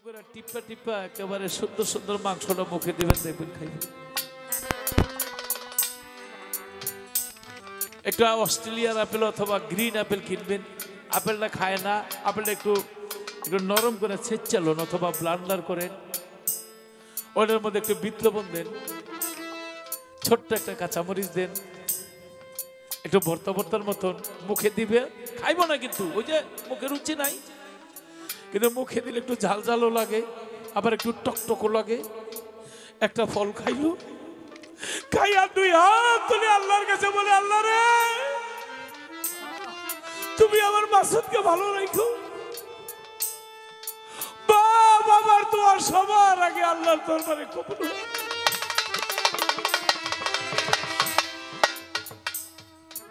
করে টিপা টিপা একেবারে সুন্দর সুন্দর মাংসটা মুখে দিবেন, দেখবেন খাইবেন। একটু অস্ট্রেলিয়ার আপেল অথবা গ্রিন আপেল কিনবেন। আপেলটা খায় না, আপেলটা একটু একটু নরম করে ছেঁচালুন অথবা ব্লান্ডার করেন, ওটার মধ্যে একটু বিট লবণ দেন, ছোট্ট একটা কাঁচামরিচ দেন, একটু ভর্তা ভর্তার মতন মুখে দিবে। খাইব না কিন্তু, ওই যে মুখে রুচি নাই, কিন্তু মুখে দিলে একটু ঝাল ঝালও লাগে, আবার একটু টকটকও লাগে। একটা ফল খাইলো, খাইয়া দুই হাত তুলে আল্লাহর কাছে বলে, আল্লাহ রে, তুমি আমার মাসুদকে ভালো রাখো। বাবার তোমার সবার আগে আল্লাহর দরবারে কবুল হোক।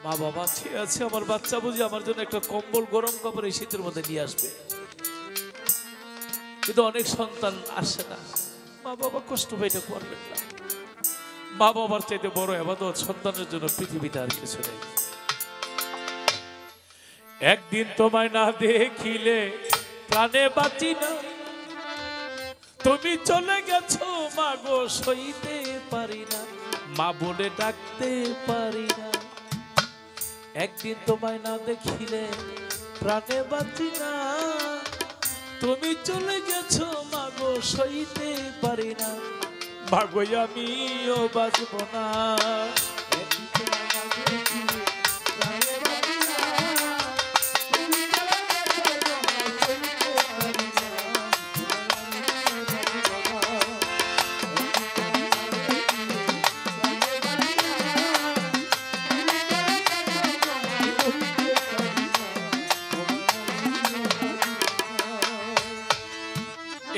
মা বাবা ছেড়ে আছে, আমার বাচ্চা বুঝি আমার জন্য একটা কম্বল, গরম কাপড় এই শীতের মধ্যে নিয়ে আসবে, কিন্তু অনেক সন্তান আসে না। মা বাবা কষ্ট পেয়ে করবেন না। মা বাবার চাইতে বড় ইবাদত সন্তানের জন্য পৃথিবীতে আর কিছু নেই। একদিন তোমায় না দেখিলে প্রাণে বাঁচি না, তুমি চলে গেছো মা গো, সইতে পারি না, মা বলে ডাকতে পারি না। একদিন তোমায় না দেখিলে প্রাণে বাঁচি না, তুমি চলে গেছো মা গো, সইতে পারি না, মা গো আমিও বাঁচব না।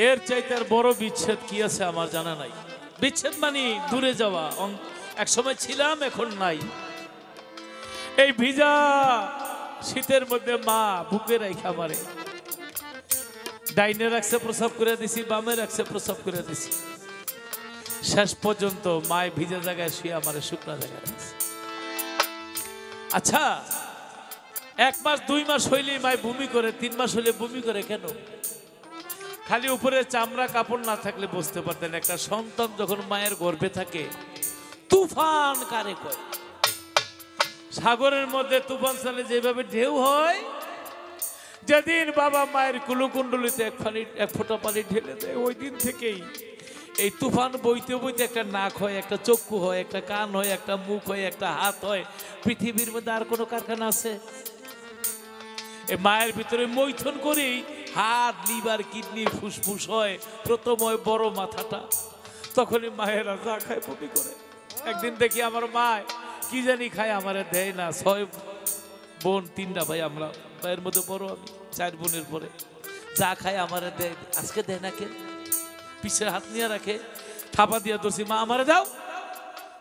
এর চাইতে আর বড় বিচ্ছেদ কি আছে আমার জানা নাই। বিচ্ছেদ মানে দূরে যাওয়া। এক সময় ছিলাম, এখন নাই। এই ভিজা শীতের মধ্যে মা বুকে রাখা আমারে, ডাইনে রাখছে প্রসাব করে দিছি, বামে রাখছে প্রসাব করে দিছি, শেষ পর্যন্ত মায় ভিজা জায়গায় শুয়ে আমারে শুকনা জায়গায় রাখছে। আচ্ছা, 1 মাস 2 মাস হইলেই মায় বমি করে, 3 মাস হইলে বমি করে কেন? খালি উপরে চামড়া কাপড় না থাকলে বুঝতে পারতেন। একটা সন্তান যখন মায়ের গর্ভে থাকে, তুফান কারে কয়। সাগরের মধ্যে তুফান চালে যেভাবে ঢেউ হয়, যেদিন বাবা মায়ের কুলকুণ্ডলিতে এক ফোঁটা পানি ঢেলে দেয়, ওই দিন থেকেই এই তুফান বইতে বইতে একটা নাক হয়, একটা চক্ষু হয়, একটা কান হয়, একটা মুখ হয়, একটা হাত হয়। পৃথিবীর মধ্যে আর কোনো কারখানা আছে? এই মায়ের ভিতরে মৈথন করেই হাত, লিভার, কিডনি, ফুসফুস হয়, প্রথম হয় বড় মাথাটা। তখনই মায়েরা যা খায় বমি করে। একদিন দেখি আমার মা কি জানি খায়, আমারে দেয় না। 6 বোন, 3টা ভাই, আমরা ভাইয়ের মধ্যে বড় আমি, 4 বোনের পরে। যা খায় আমারে দেয়, আজকে দেয় না কেন? পিছের হাত নিয়ে রাখে, থাপা দিয়ে ধরছি, মা আমারে দাও।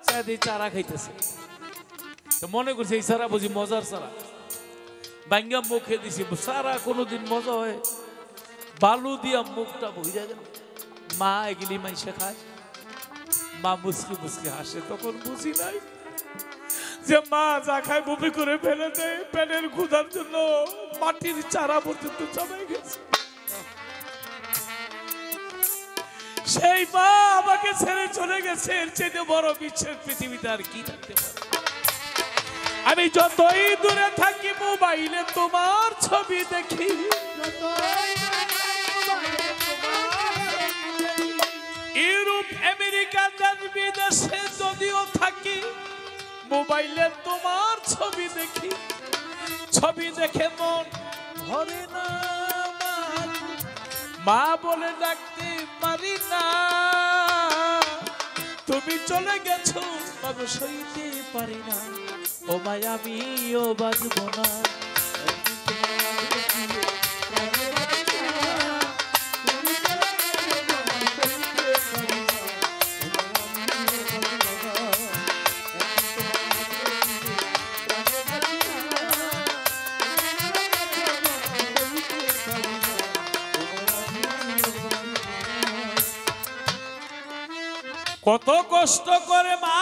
চাই দিই, চারা খাইতেছে। মনে করছে এই চারা বুঝি মজার চারা, বাঙ্গা মুখে দিছি। সারা কোনোদিন মজা হয়? বালু দিয়া মুখটা বুঝা গেল। মা এগুলি মাইসে খায়, মা মুসকি মুসকি হাসে। তখন বুঝি নাই যে মা যা খায় বমি করে ফেলে দেয়, পেটের ক্ষুধার জন্য মাটির চারা পর্যন্ত জমে গেছে। সেই মা আমাকে ছেড়ে চলে গেছে। এর চেয়ে বড় বিচ্ছেদ পৃথিবীতে আর কি থাকতে পারে? আমি যতই দূরে থাকি, মোবাইলে তোমার ছবি দেখি, ইউরোপ, আমেরিকা, দেশ বিদেশে যদিও থাকি, মোবাইলে তোমার ছবি দেখি। ছবি দেখে মন ভরে না, মা বলে ডাকতে পারি না, তুমি চলে গেছো বাবু, সইতে পারি না, ও মাই আমিও বাঁচব না। কত কষ্ট করে মা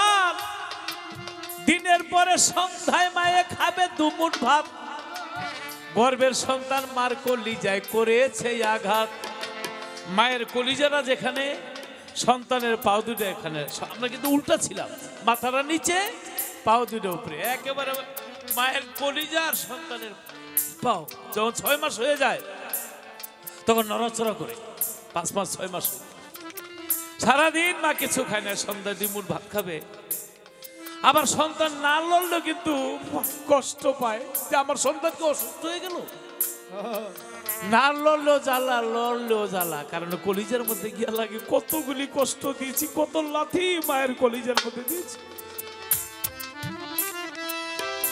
দিনের পরে সন্ধ্যায় মায়ে খাবে 2 মুঠ ভাত। গর্ভের সন্তান মার কলিজায় করেছে আঘাত। মায়ের কলিজারা যেখানে, সন্তানের পাও দুটো এখানে। আমরা কিন্তু উল্টা ছিলাম, মাথাটা নিচে, পাও দুটো উপরে, একেবারে মায়ের কলিজার সন্তানের পাও। যখন 6 মাস হয়ে যায় তখন নড়াচড়া করে, 5 মাস 6 মাস সারাদিন মা কিছু খায় না, সন্ধ্যায় 2 মুঠ ভাত খাবে। আবার সন্তান না লড়লেও কিন্তু কষ্ট পায় যে আমার সন্তানকে অসুস্থ হয়ে গেল। না লড়লেও জ্বালা, লড়লেও জ্বালা, কারণ কলিজার মধ্যে গিয়া লাগে। কতগুলি কষ্ট দিয়েছি, কত লাথি মায়ের কলিজার মধ্যে দিয়েছি।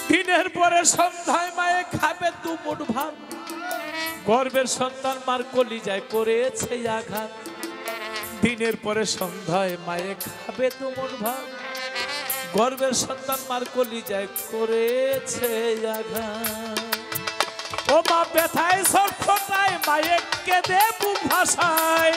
দিনের পরে সন্ধ্যায় মায়ে খাবে 2 মুঠ ভাত। গর্ভের সন্তান মার কলিজায় করেছে আঘাত। দিনের পরে সন্ধ্যায় মায়ে খাবে 2 মুঠ ভাত। গর্ভের সন্তান মার কলিজায় করেছে আঘাত। ও মা ব্যথায় ছটফটায়, মায়ে কেঁদে বুক ভাসায়।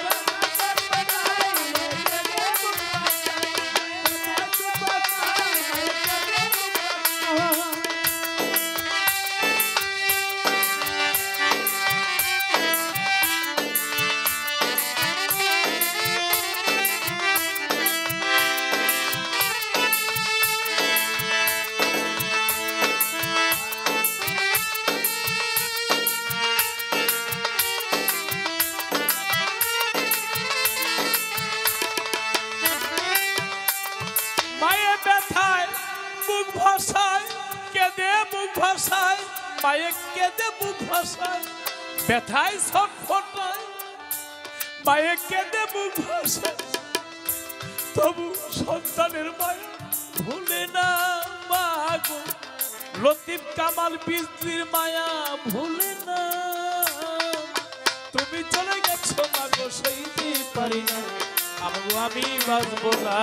মায়ে কেঁদে বুক ভাসায়, ব্যথায় ছটফটায়, মায়ে কেঁদে বুক ভাসায়। তবু সন্তানের মায়া ভুলে না মা গো। লতিফ কামাল বিজলির মায়া ভুলে না। তুমি চলে গেছো মা গো, সইতে পারি না, আমি বাঁচবো না।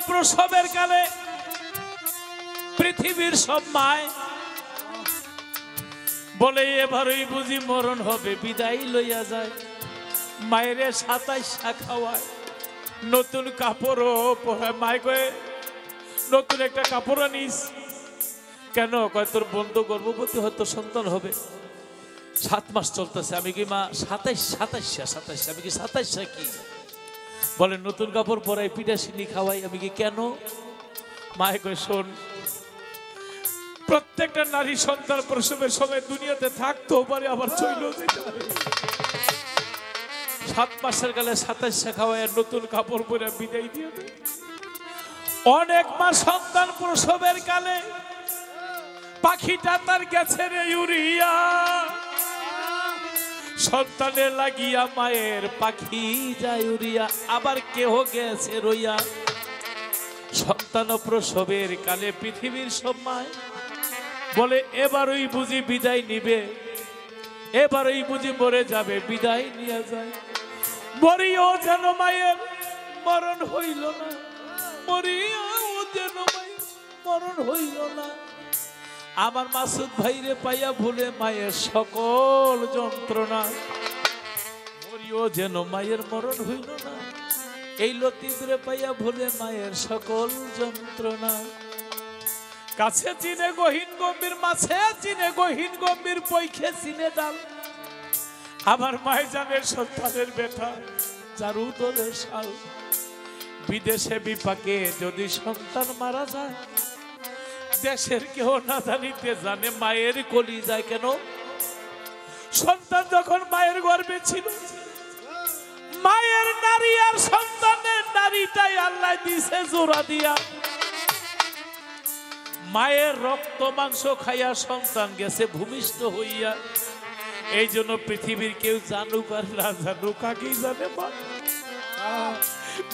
প্রসবের কালে পৃথিবীর সব মায় বলে এবারই বুঝি মরণ হবে, বিদায় লইয়া যায়। মায়ের 27 খাওয়ায়, নতুন কাপড়ও পরায়। মায় কয়ে নতুন একটা কাপড় আনিস কেন? কয় তোর বন্ধু গর্ভবতী হয়তো সন্তান হবে, 7 মাস চলতেছে। আমি কি মা 27 আমি কি 27 কি? বলে নতুন কাপড় পরাই, পিঠা সিনি খাওয়াই। আমি কি কেন? মায়ে কয় শোন, প্রত্যেকটা নারী সন্তান প্রসবের সময় দুনিয়াতে থাকতেও পারে, আবার চলেও যেতে পারে। 7 মাসের কালে 27 খাওয়াই, নতুন কাপড় পরে বিদায় দিয়ে দেয়। অনেক মা সন্তান প্রসবের কালে পাখিটা তার গেছে রে উড়িয়া, সন্তানের লাগিয়া মায়ের পাখি যায় উড়িয়া, আবার কেহ গেছে রইয়া। সন্তান প্রসবের কালে পৃথিবীর সব মায় বলে এবারই বুঝি বিদায় নিবে, এবারই বুঝি মরে যাবে, বিদায় নিয়ে যায়। মরিও যেন মায়ের মরণ হইল না, মরিও যেন মায়ের মরণ হইল না। আমার মাসুদ ভাইরে পাইয়া ভুলে মায়ের সকল যন্ত্রণা, মরিও যেন মায়ের মরণ হইল না। এই লতিফরে পাইয়া ভুলে মায়ের সকল যন্ত্রণা। কাছে চিনে গহীন গম্ভীর, মাছে চিনে গহীন গম্ভীর, পৈখে চিনে ডাল। আমার মায় জানে সন্তানের ব্যথা, যার উদরের শাল। বিদেশে বিপাকে যদি সন্তান মারা যায়, দেশের কেউ না জানিতে জানে মায়ের কলিজায় কেন। সন্তান যখন মায়ের গর্ভে ছিল, মায়ের নারী আর সন্তানের নারীটাই আল্লাহ দিছে জোড়া দিয়া। মায়ের রক্ত মাংস খাইয়া সন্তান গেছে ভূমিষ্ঠ হইয়া। এই জন্য পৃথিবীর কেউ জানুক আর না জানুক, আগেই জানে মা।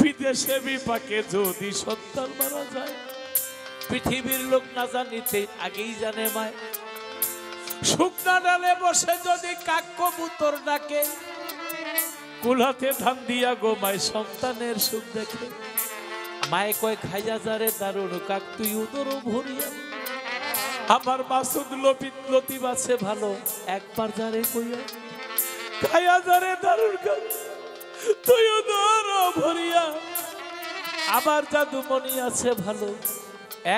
বিদেশে বিপাকে যদি সন্তান মারা যায়, পৃথিবীর লোক না জানিতে আগেই জানে মায়। শুকনা ডালে বসে যদি কাক কবুতর ডাকে, কুলাতে ধান দিয়া গো মাই সন্তানের সুখ দেখে। মায়ে কয় খাইয়া যারে দারুণ কাক তুই উদর ভরিয়া, আমার মাসুদ লতিফ আছে ভালো একবার যারে কইয়া, খাইয়া যারে দারুণ কাক তুই উদর ভরিয়া, আমার জাদুমণি আছে ভালো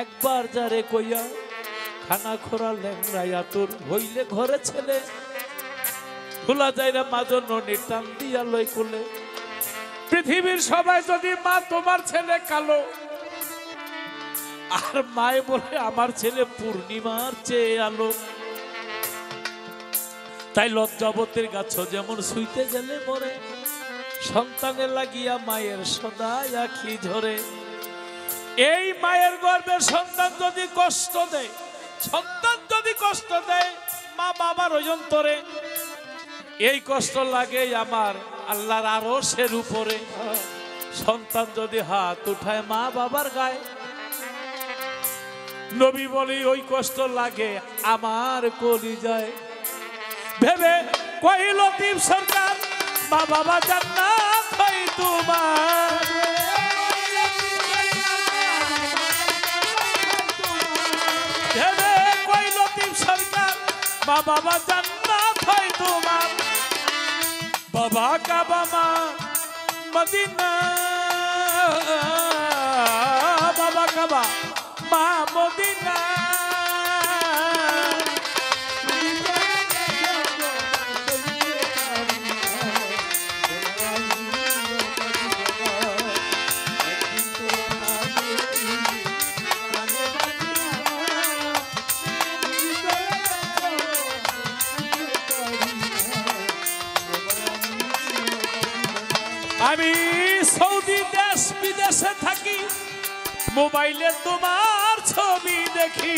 একবার যারে কইয়া, খানা খোরা ল্যাংরাইয়া তোর হইলে ঘরে ছেলে, খোলা যায় না মা জন্য টান দিয়া লই কোলে। পৃথিবীর সবাই যদি মা তোমার ছেলে কালো, আর মায়ে বলে আমার ছেলে পূর্ণিমার চেয়ে আলো, তাই লজ্জাবতের গাছ যেমন শুইতে গেলে মরে, সন্তানের লাগিয়া মায়ের সদাই আখি ঝরে। এই মায়ের গর্ভে সন্তান যদি কষ্ট দেয়, সন্তান যদি কষ্ট দেয় মা বাবার অন্তরে, এই কষ্ট লাগে আমার আল্লাহর আরশের উপরে। সন্তান যদি হাত উঠায় মা বাবার গায়ে, নবী বলি ওই কষ্ট লাগে আমার কলিজায়। ভেবে কই লতিফ সরকার মা বাবা জান্নাত হয় তোমার, ভেবে কই লতিফ সরকার মা বাবা জান্নাত হয় তোমার। বাবা কাবা মা মদিনা, বাবা কাবা মা মদিনা, আমি সৌদি দেশ বিদেশে থাকি, মোবাইলে তোমার ছবি দেখি,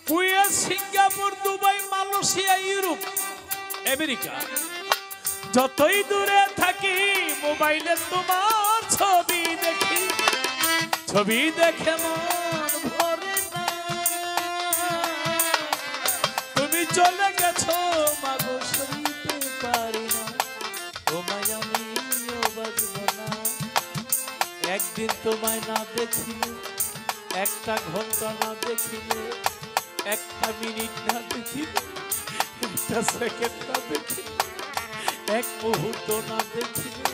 Kuwait Singapore Dubai Malaysia Europe America, যতই দূরে থাকি মোবাইলে তোমার ছবি দেখি। ছবি দেখে মন ভরে না, তুমি চলে গেছো মাগো সইতে পারি না, তোমায় আমিও বাজবো না। একদিন তোমায় না দেখিলে, একটা ঘন্টা না দেখিলে, একটা মিনিট না দেখিলে, একটা সেকেন্ড না দেখিলে, এক মুহূর্ত না দেখিলে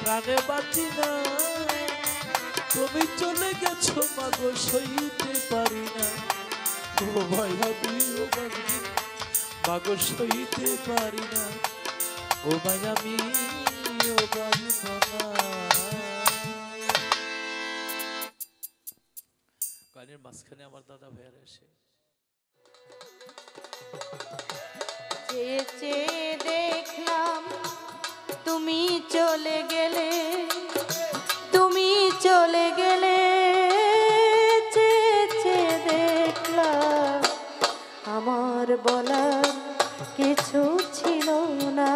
প্রাণে বাঁচি না। তুমি চলে গেছো মাগো সইতে পারি না, ও ভাই আমিও বাঁচবো মাগো সইতে পারি না, ও ভাই আমিও বাঁচবো না। গানের মাঝখানে আমার দাদা ভাইয়ার এসে চেয়ে চেয়ে দেখলাম তুমি চলে গেলে, তুমি চলে গেলে, চেয়ে চেয়ে দেখলাম আমার বলার কিছু ছিল না,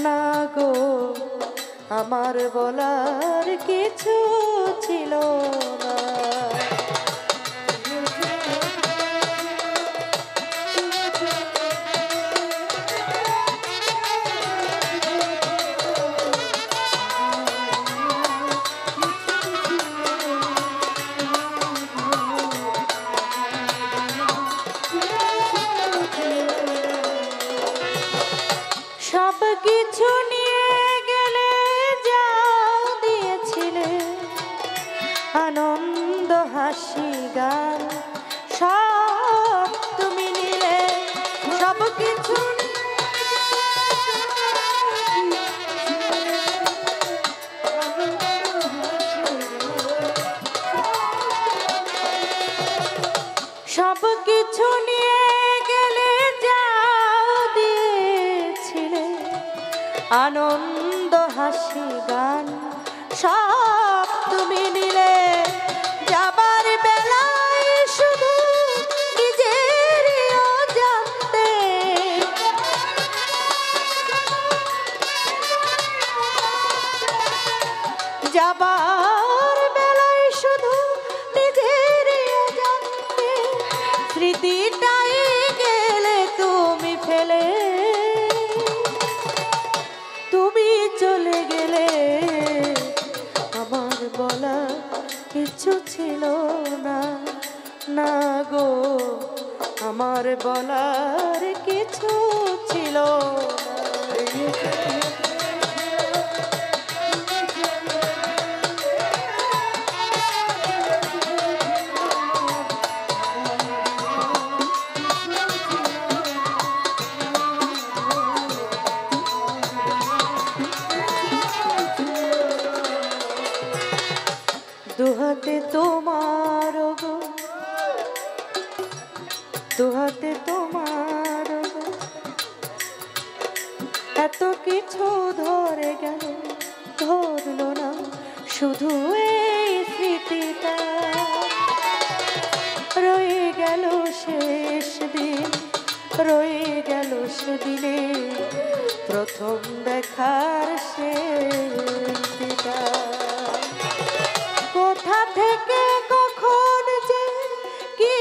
না গো আমার বলার কিছু ছিল না। সব কিছু নিয়ে গেলে যাও দিয়েছিলে, আনন্দ হাসি গান সব তুমি নিলে, সব কিছু সব কিছু নিয়ে গেলে যাও দিয়েছিলে, আনন্দ হাসি গান সব তুমি নিলে। যাবার বেলায় শুধু নিজের জানতে, যাবার বেলায় শুধু কিছু ছিল না, না গো আমার বলার কিছু ছিল না। দুহাতে তোমার গো, দুহাতে তোমার গো, এত কিছু ধরে গেল, ধরলো না শুধু এই স্মৃতিটা। রয়ে গেল শেষ দিন, রয়ে গেল সেদিনে প্রথম দেখার শেষটা। কোথা থেকে কখন যে কি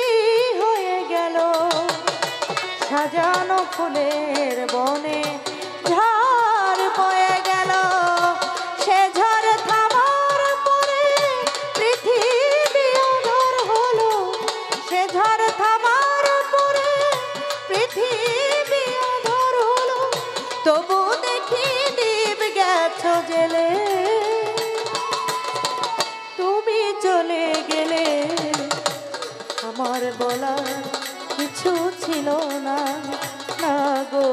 হয়ে গেল, সাজানো ফুলের বনে ঝড় বয়ে গেল। সে ঝড় থামার পরে পৃথিবী অধর হলো, সে ঝড় থামার পরে পৃথিবী অধর হলো। তবু দেখি দ্বীপ গেছো জেলে, তুমি চলে গেলে আমার বলার কিছু ছিল না, না গো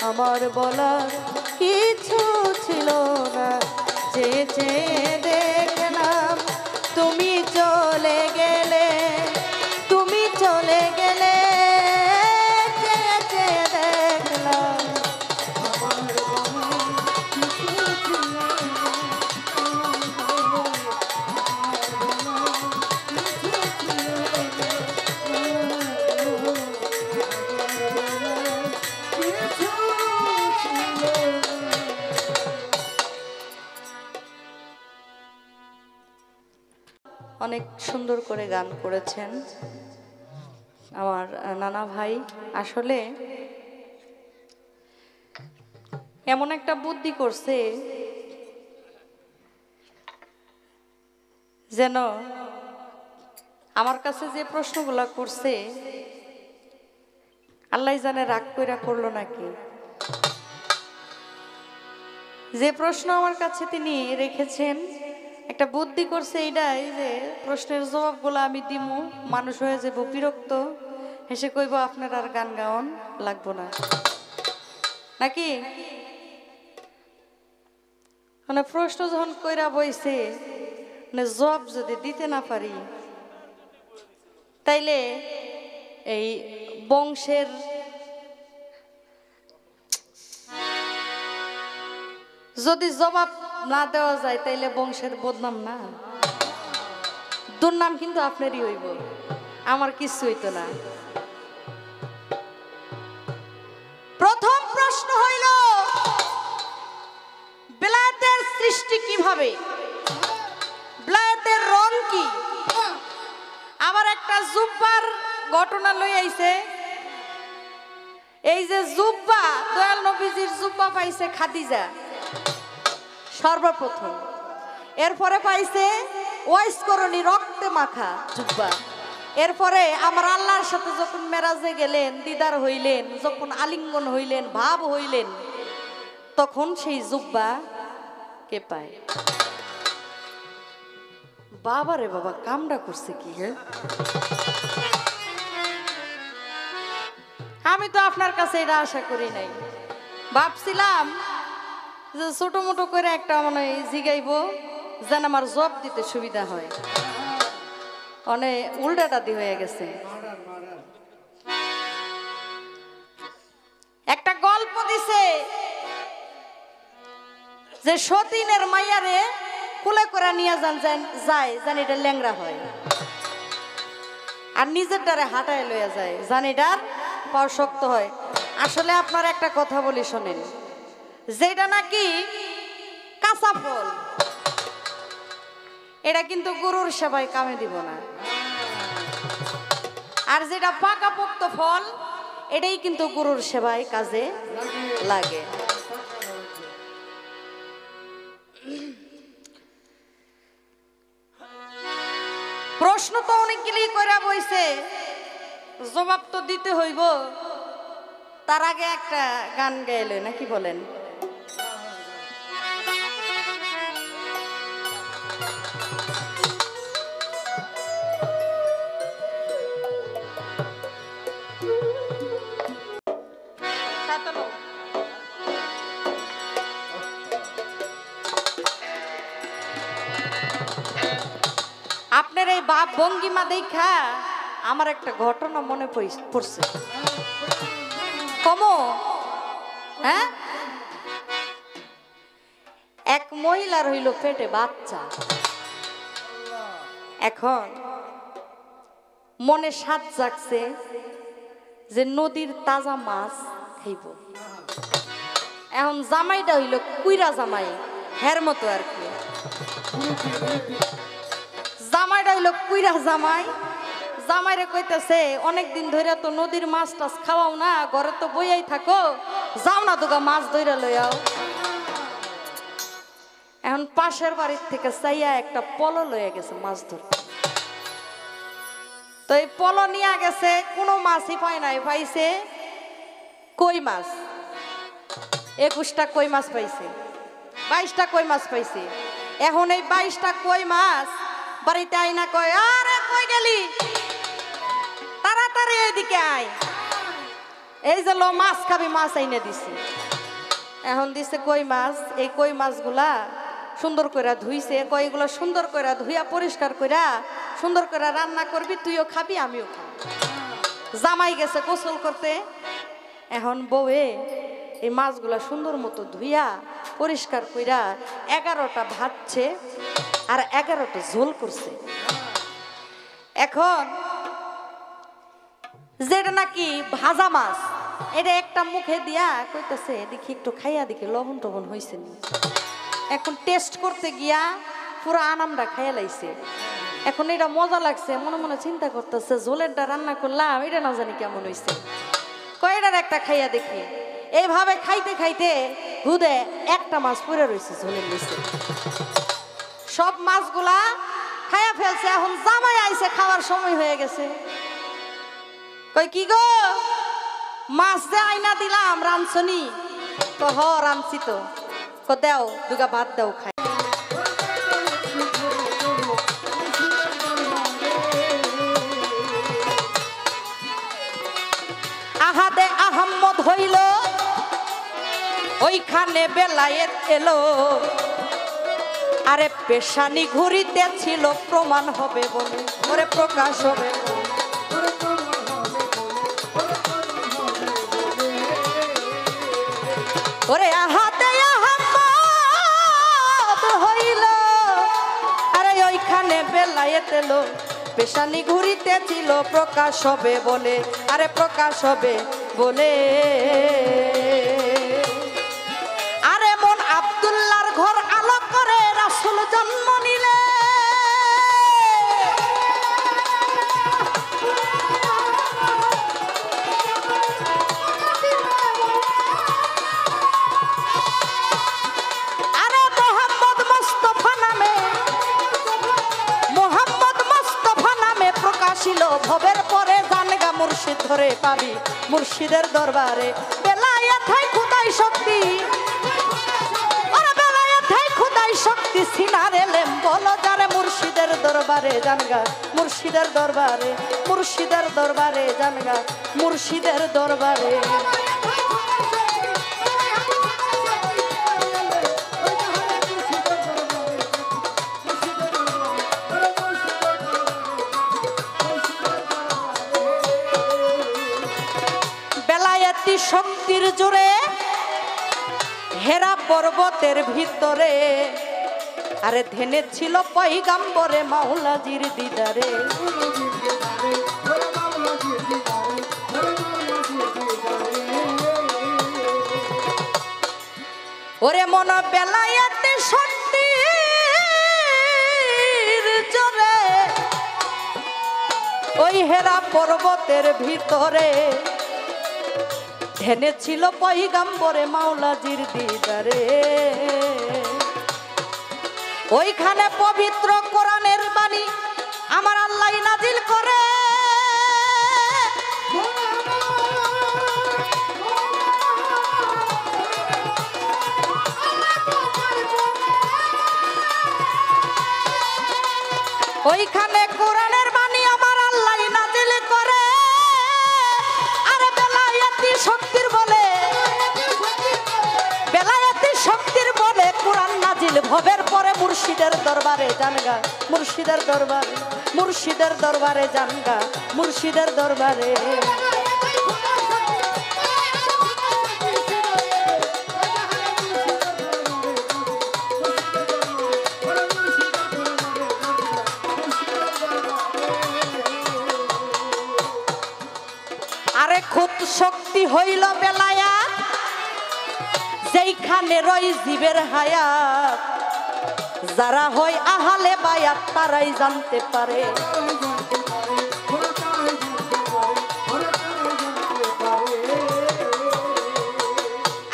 আমার বলার কিছু ছিল না। চেয়ে চেয়ে দেখলাম তুমি চলে গেলে, তুমি চলে গেলে, চেয়ে চেয়ে দেখলাম আমার বলার কিছু ছিল না। অনেক সুন্দর করে গান করেছেন আমার নানা ভাই। আসলে এমন একটা বুদ্ধি করছে যেন আমার কাছে যে প্রশ্নগুলা করছে আল্লাহ জানে রাগ কইরা করলো নাকি। যে প্রশ্ন আমার কাছে তিনি রেখেছেন একটা বুদ্ধি করছে এইটাই যে প্রশ্নের জবাবগুলো আমি দিমু, মানুষ হয়ে যাব বিরক্ত, হেসে কইব আপনার আর গান গাওন লাগবো না নাকি। মানে প্রশ্ন যখন কইরা বইছে মানে জবাব যদি দিতে না পারি তাইলে এই বংশের যদি জবাব না দেওয়া যায় তাইলে বংশের বদনাম না, দুর্নাম কিন্তু আপনারই হইব, আমার কিছু হইতো না। প্রথম প্রশ্ন হইল বেলায়েতের সৃষ্টি কিভাবে, বেলায়েতের রং কি। আবার একটা জুব্বার ঘটনা লই আইছে। এই যে জুব্বা, দয়াল নবীজির জুব্বা পাইছে খাদিজা সর্বপ্রথম, এরপরে পাইছে ওয়াইসকরণী রক্তে মাখা জুব্বা। এরপরে আমার আল্লাহর সাথে যখন মেরাজে গেলেন, দিদার হইলেন, যখন আলিঙ্গন হইলেন, ভাব হইলেন, তখন সেই জুব্বা কে পায়। বাবারে বাবা, কামটা করছে কি হে। আমি তো আপনার কাছে এটা আশা করি নাই। ভাবছিলাম যে ছোট মোটো করে একটা মানে জিগাইবো যেন আমার জব দিতে সুবিধা হয়, অনেক উল্টাটাদি হয়ে গেছে। একটা গল্প দিছে যে সতীনের মাইয়ারে কুলে করে নিয়ে যায় জান এটা ল্যাংরা হয়, আর নিজের দ্বারে হাঁটায় লইয়া যায় জান এটার পাও শক্ত হয়। আসলে আপনার একটা কথা বলি শোনেন, যেটা নাকি কাঁচা ফল এটা কিন্তু গরুর সেবায় কামে দিব না, আর যেটা পাকাপোক্ত ফল এটাই কিন্তু গরুর সেবায় কাজে লাগে। প্রশ্ন তো অনেকগুলি করে বইছে, জবাব তো দিতে হইব। তার আগে একটা গান গাইলে নাকি বলেন? আপনার এই বাপ ভঙ্গিমা দেখা আমার একটা ঘটনা মনে পড়ছে। কমো, হ্যাঁ, এক মহিলার হইল পেটে বাচ্চা। এখন মনে স্বাদ জাগছে যে নদীর তাজা মাছ খাইব। এখন জামাইটা হইল কুইরা জামাই, হের মতো আর কি। জামাইটা হইল কুইরা জামাই। জামাইরে কইতেছে অনেকদিন ধরে তো নদীর মাছ টাছ খাওয়াও না, ঘরে তো বইয়াই থাকো, যাও না তোগা মাছ ধরে লইয়াও। এখন পাশের বাড়ির থেকে চাইয়া একটা পলো লইয়া গেছে মাছ ধরতে। তো এই পলো নিয়ে গেছে, কোনো মাছই পায় নাই, পাইছে কই মাছ। 21টা কই মাছ পাইছে, 22টা কই মাছ পাইছে। এখন এই 22টা কই মাছ বাড়িতে আইনা কয়, আরে কই গেলি, তাড়াতাড়ি এদিকে আয়, এই যে লো মাছ খাবি, মাছ আইনে দিছি। এখন দিছে কই মাছ। এই কই মাছগুলা সুন্দর করে ধুইছে, কইগুলো সুন্দর করে ধুইয়া পরিষ্কার কইরা সুন্দর করে রান্না করবি, তুইও খাবি আমিও খাবো। জামাই গেছে গোসল করতে। এখন বউয়ে এই মাছগুলা সুন্দর মতো ধুইয়া পরিষ্কার কইরা 11টা ভাজছে আর 11টা ঝোল করছে। এখন যেটা নাকি ভাজা মাছ, এটা একটা মুখে দিয়া কইতেছে দেখি একটু খাইয়া দেখি লবণ টবণ হয়েছে নি। এখন টেস্ট করতে গিয়া পুরো আনামটা খাইয়া লাইছে। এখন এটা মজা লাগছে, মনে মনে চিন্তা করতেছে ঝোলেরটা রান্না করলাম, এটা না জানি কেমন হয়েছে, কয়টার একটা খাইয়া দেখি। এইভাবে খাইতে খাইতে হুদে একটা মাছ পড়ে রয়েছে ঝোলের নিচে। সব মাছগুলা খাইয়া ফেলছে। এখন জামাই আইছে, খাওয়ার সময় হয়ে গেছে। কই কি গো, মাছ যে আইনা দিলাম রাঁধছনি? তো হ রাঁধছি তো। দেও দুগা ভাত দাও খাই। আহাদে আহম্মদ হইল, ওইখানে বেলায়েত এলো। আরে পেশানি ঘুরিতে ছিল, প্রমাণ হবে বলে, ওরে প্রকাশ হবে। ওরে আহাতে আহম্মদ হইল, আরে ওইখানে বেলায়েত এলো। পেশানি ঘুরিতে ছিল, প্রকাশ হবে বলে, আরে প্রকাশ হবে বলে। আরে মন আব্দুল্লাহর ঘর আলো করে রাসূল জন্ম নিলে। আরে মোহাম্মদ মুস্তাফা নামে প্রকাশিল, ভবের পরে জানগা মুর্শিদ ধরে পাবি মুর্শিদের দরবারে। বেলায়েত হয় খোদাই শক্তি, আরে বেলায়েত হয় খোদাই শক্তি, সিনার এলেম বলো যারে মুর্শিদের দরবারে জানগা, মুর্শিদের দরবারে, মুর্শিদের দরবারে জানগা, মুর্শিদের দরবারে। বেলায়েতি শক্তির জোরে হেরা পর্বতের ভিতরে, আরে ধ্যানে ছিল পয়গাম্বরে মাওলাজির দিদারে। ওরে মন বেলায়েতি শক্তির জোরে, ওই হেরা পর্বতের ভিতরে ধ্যানে ছিল পয়গাম্বরে মাওলাজির দিদারে। ওইখানে পবিত্র কোরআনের বাণী আমার আল্লাহ ওইখানে কোরআনের বাণী আমার আল্লাহ নাজিল করে, আর বেলায়েতি শক্তির বলে, বেলায়েতি শক্তির বলে কোরআন নাজিল ভবের পরে মুর্শিদের দরবারে জানগা, মুর্শিদের দরবারে, মুর্শিদের দরবারে জানগা, মুর্শিদের দরবারে। আরে খুব শক্তি হইল বেলায়াত, যেইখানে রই জীবের হায়াত, যারা হয় আহালে বায়াত তারাই জানতে পারে।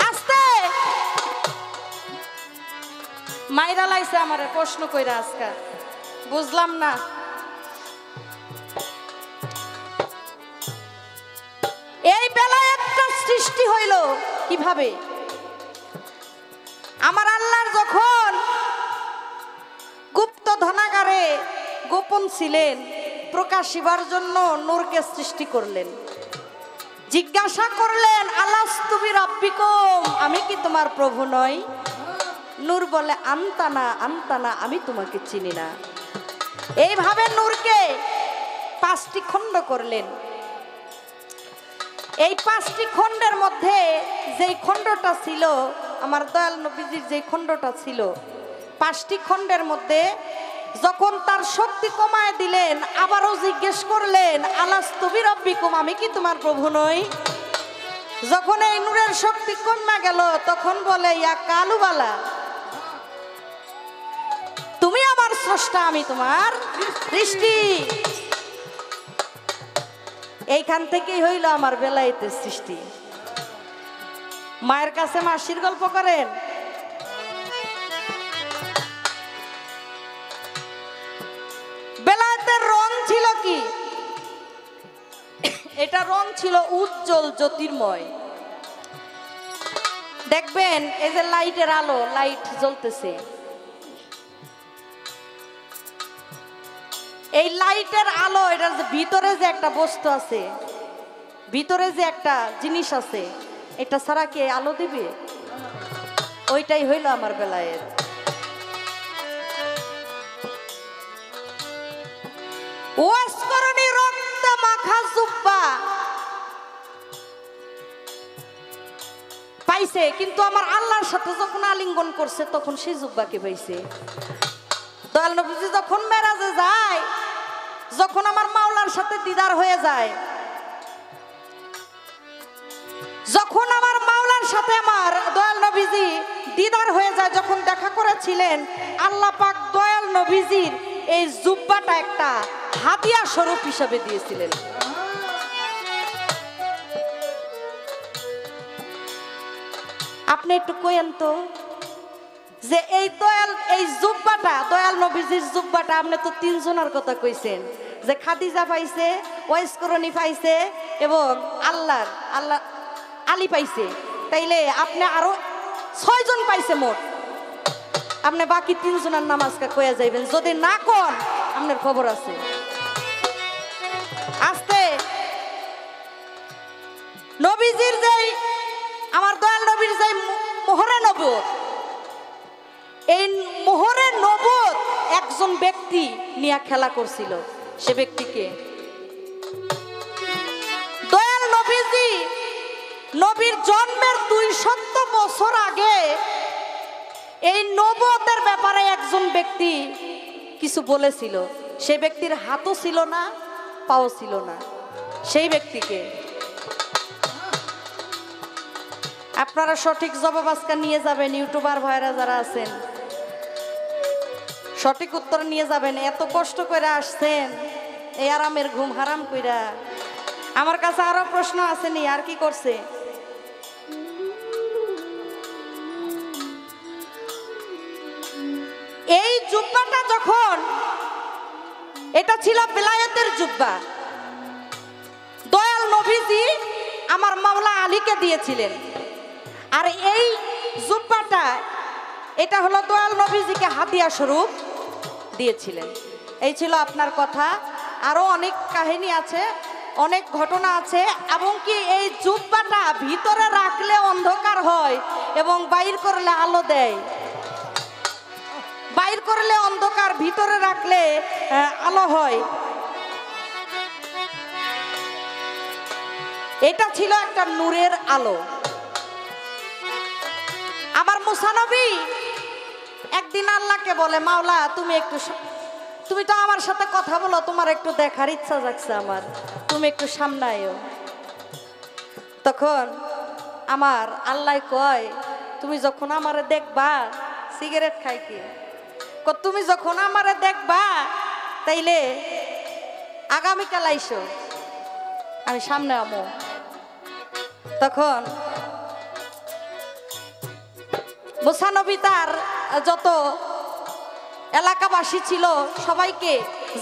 আস্তে মাইরা লাইছে আমারে প্রশ্ন কইরা আজকা, বুঝলাম না। এই বেলায়েতটা সৃষ্টি হইল কিভাবে? আমার আল্লাহর যখন গুপ্ত ধনাগারে গোপন ছিলেন, প্রকাশিবার জন্য নূরকে সৃষ্টি করলেন। জিজ্ঞাসা করলেন, আলাস্তু বিরাব্বিকুম, আমি কি তোমার প্রভু নই? নূর বলে, আনতানা আনতানা, আমি তোমাকে চিনি না। এইভাবে নূরকে 5টি খণ্ড করলেন। এই 5টি খণ্ডের মধ্যে যেই খণ্ডটা ছিল, আমার দয়াল নবীজির যেই খণ্ডটা ছিল, 5টি খণ্ডের মধ্যে যখন তার শক্তি কমায় দিলেন, আবারও জিজ্ঞেস করলেন, আলাস্তু বিরাব্বিকুম, আমি কি তোমার প্রভু নই? যখন এই নূরের শক্তি কমে গেল, তখন বলে, ইয়া কালুবালা, তুমি আমার স্রষ্টা, আমি তোমার সৃষ্টি। এইখান থেকেই হইল আমার বেলায়েতের সৃষ্টি। মায়ের কাছে মাসির গল্প করেন, বেলায়েতের রং ছিল কি? এটা রং ছিল উজ্জ্বল জ্যোতির্ময়। দেখবেন এই যে লাইটের আলো, লাইট জ্বলতেছে, এই লাইটের আলো, এটার যে ভিতরে যে একটা বস্তু আছে, ভিতরে যে একটা জিনিস আছে, এটা ছাড়া কি আলো দিবে? ওইটাই হইল আমার বেলায়েত। ওয়াসকরণী রক্ত মাখা জুব্বা পাইছে, কিন্তু আমার আল্লাহর সাথে যখন আলিঙ্গন করছে, তখন সেই জুব্বাকে পাইছে। দয়াল নবীজি যখন মেরাজে যায়, যখন আমার মাওলার সাথে দিদার হয়ে যায়, যখন আমার মাওলার সাথে আমার দয়াল নবীজি দিদার হয়ে যায়, যখন দেখা করেছিলেন, আল্লাহ পাক দয়াল নবীজির এই জুব্বাটা একটা হাদিয়া স্বরূপ হিসাবে দিয়েছিলেন। আপনি একটু কইেন তো, যে এই দয়াল, এই জুব্বাটা, দয়াল নবীজির জুব্বাটা, আপনি তো 3 জনের কথা কইছেন, যে খাদিজা পাইছে, ওয়াইসকরণী পাইছে এবং আল্লাহ আলী পাইছে, তাইলে আপনি আরো 6 জন পাইছে মোট। আপনি বাকি 3 জনের নাম আজকে কইয়া যাইবেন, যদি না কোন আপনার খবর আছে। আস্তে নবীজির যেই, আমার দয়াল নবীর যেই মোহরে নবুয়ত, এই মোহরে নবুয়ত একজন ব্যক্তি নিয়ে খেলা করছিল। সে ব্যক্তিকে দয়াল নবীজি নবীর জন্মের 200 বছর আগে এই নবুয়তের ব্যাপারে একজন ব্যক্তি কিছু বলেছিল। সেই ব্যক্তির হাতও ছিল না, পাও ছিল না। সেই ব্যক্তিকে আপনারা সঠিক জবাব আজকে নিয়ে যাবেন। ইউটিউবার ভাইরা যারা আছেন, সঠিক উত্তর নিয়ে যাবেন। এত কষ্ট করে আসছেন, এই আরামের ঘুম হারাম কইরা। আমার কাছে আরো প্রশ্ন আছে, নি আর কি করছে? এই জুব্বাটা যখন, এটা ছিল বেলায়েতের জুব্বা, দয়াল নবীজি আমার মাওলা আলীকে দিয়েছিলেন। আর এই জুব্বাটা, এটা হলো দয়াল নবীজিকে হাদিয়া স্বরূপ দিয়েছিলেন। এই ছিল আপনার কথা। আরো অনেক কাহিনী আছে, অনেক ঘটনা আছে, এবং কি এই জুব্বাটা ভিতরে রাখলে অন্ধকার হয় এবং বাইর করলে আলো দেয়। বাইর করলে অন্ধকার, ভিতরে রাখলে আলো হয়। এটা ছিল একটা নূরের আলো। আমার মুসা নবী একদিন আল্লাহকে বলে, মাওলা তুমি তো আমার সাথে কথা বলো, তোমার একটু দেখার ইচ্ছা জাগছে আমার, তুমি একটু সামনে আয়ো। তখন আমার আল্লাহ কয়, তুমি যখন আমারে দেখবা, সিগারেট খাই কি, তুমি যখন আমারে দেখবা তাইলে আগামীকাল আইসো, আমি সামনে আমো। তখন মুসা নবী তার যত এলাকাবাসী ছিল সবাইকে,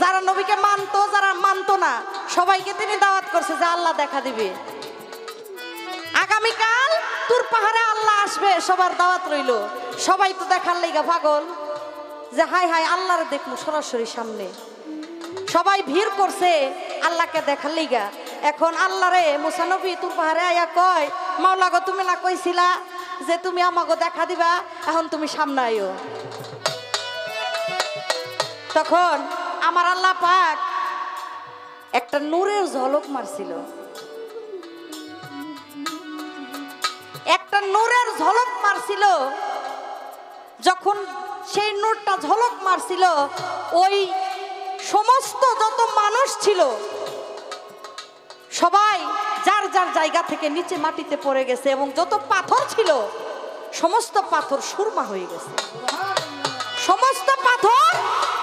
যারা নবীকে মানতো যারা মানতো না, সবাইকে তিনি দাওয়াত করছে যে আল্লাহ দেখা দিবে, আগামীকাল তুর পাহাড়ে আল্লাহ আসবে, সবার দাওয়াত রইল। সবাই তো দেখার লাইগা পাগল যে হাই হাই আল্লাহরে দেখবো সরাসরি সামনে। সবাই ভিড় করছে আল্লাহকে দেখার লাইগা। এখন আল্লাহরে মুসা নবী তুর পাহাড়ে আয়া কয়, মাওলা গো তুমি না কইছিলা যে তুমি আমাকে দেখা দিবা, এখন তুমি সামনে আইও। তখন আমার আল্লাহ পাক একটা নূরের ঝলক মারছিল, একটা নূরের ঝলক মারছিল। যখন সেই নূরটা ঝলক মারছিল, ওই সমস্ত যত মানুষ ছিল সবাই যার যার জায়গা থেকে নিচে মাটিতে পড়ে গেছে, এবং যত পাথর ছিল সমস্ত পাথর সুরমা হয়ে গেছে, সমস্ত পাথর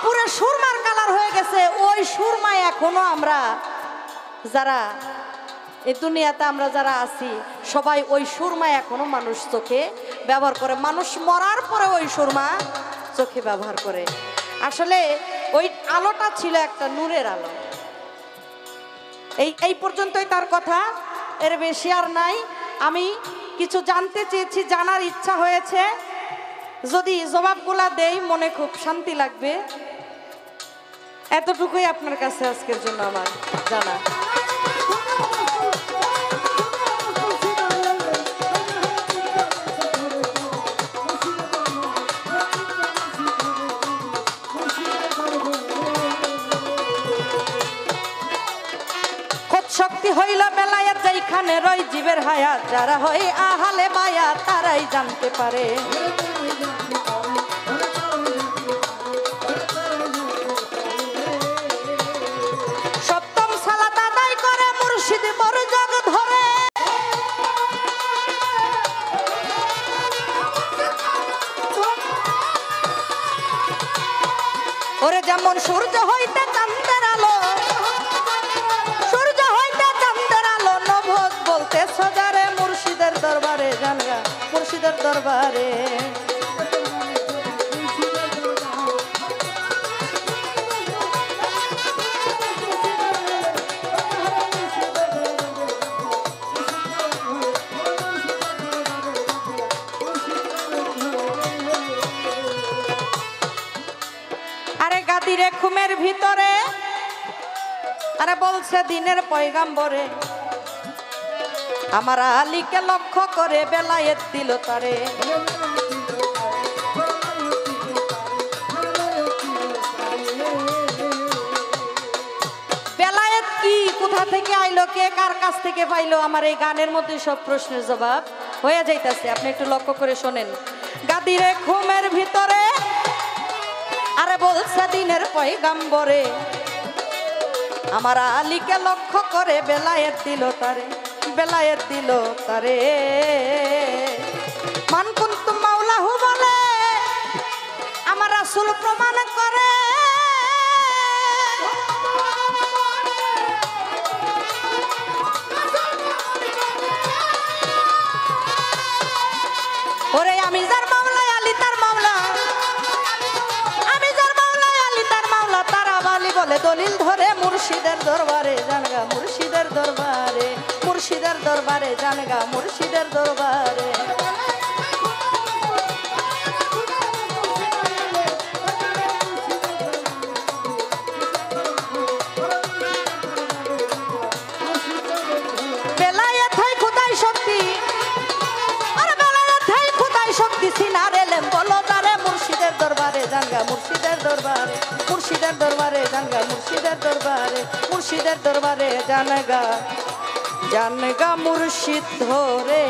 পুরো সুরমার কালার হয়ে গেছে। ওই সুরমায় এখনো আমরা যারা এই দুনিয়াতে আমরা যারা আছি সবাই ওই সুরমা এখনো মানুষ চোখে ব্যবহার করে, মানুষ মরার পরে ওই সুরমা চোখে ব্যবহার করে। আসলে ওই আলোটা ছিল একটা নূরের আলো। এই পর্যন্তই তার কথা, এর বেশি আর নাই। আমি কিছু জানতে চেয়েছি, জানার ইচ্ছা হয়েছে, যদি জবাবগুলা দেই মনে খুব শান্তি লাগবে। এতটুকুই আপনার কাছে আজকের জন্য আমার জানা। শক্তি হইল বেলায়াত যেখানে রই জীবের হায়াত, যারা হয় আহালে বায়াত তারাই জানতে পারে। সপ্তম সালাত আদায় করে মুর্শিদ মোর জগ ধরে, ওরে যেমন সূর্য হইতে চাঁদের আলো, সজারে মুর্শিদের দরবারে জানগা, মুর্শিদের দরবারে। আরে গাদিরে ঘুমের ভিতরে, আরে বলছে দিনের পয়গাম্বরে, আমার আলীকে লক্ষ্য করে বেলায়েত দিল তারে। বেলায়েত কি, কোথা থেকে আইলো, কে কার কাছ থেকে পাইলো? আমার এই গানের মধ্যে সব প্রশ্নের জবাব হয়ে যাইতেছে, আপনি একটু লক্ষ্য করে শোনেন। গাদিরে ঘুমের ভিতরে, আরে বলছে দিনের পয়গাম্বরে, আমার আলীকে লক্ষ্য করে বেলায়েত দিল তারে, বেলায়েত দিল তারে। মান কুনতুম মাওলাহু বলে আমার রাসূল প্রমাণ করে, ওরে আমি যার মাওলা আলী তার মাওলা, আমি যার মাওলা আলী তার মাওলা, তারা বালি বলে দলিল ধরে মুর্শিদের দরবারে জানগা, মুর্শিদের দরবারে, মুর্শিদের দরবারে জানগা, মুর্শিদের দরবারে। জানগা মুর্শিদের দরবারে, মুর্শিদের দরবারে জানগা মুর্শিদের দরবারে, মুর্শিদের দরবারে জানগা, জানগা মুর্শিদ ধরে।